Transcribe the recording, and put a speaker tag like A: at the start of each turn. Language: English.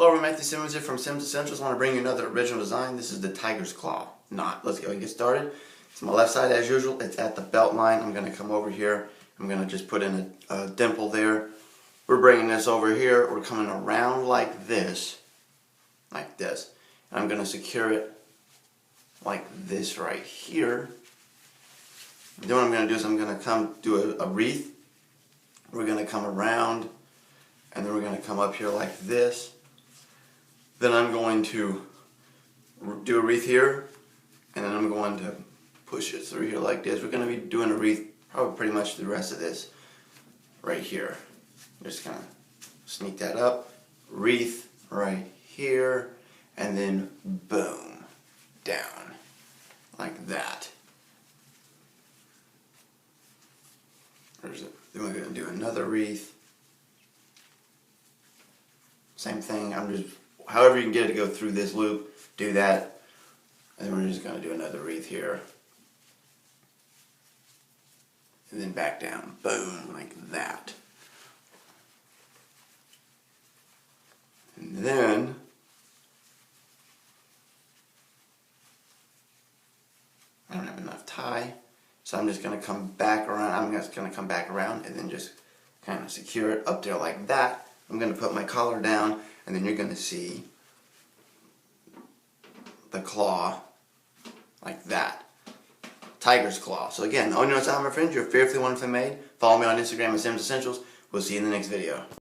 A: Hello, everyone. Matthew Simmons here from SimmonsEssentials. I want to bring you another original design. This is the tiger's claw knot. Let's go and get started. It's my left side as usual. It's at the belt line. I'm going to come over here. I'm going to just put in a dimple there. We're bringing this over here. We're coming around like this. And I'm going to secure it like this right here. Then what I'm going to do is I'm going to come do a wreath. We're going to come around and then we're going to come up here like this. Then I'm going to do a wreath here, and then I'm going to push it through here like this. We're going to be doing a wreath probably pretty much the rest of this right here. Just kind of sneak that up, wreath right here, and then boom, down like that. There's it. Then we're going to do another wreath. Same thing. However you can get it to go through this loop, do that. And then we're just going to do another wreath here. And then back down. Boom, like that. And then I don't have enough tie, so I'm just going to come back around. I'm just going to come back around and then just kind of secure it up there like that. I'm going to put my collar down, and then you're going to see the claw like that. Tiger's claw. So again, all you know what's out, my friends. You're fearfully wonderfully made. Follow me on Instagram at SimmonsEssentials. We'll see you in the next video.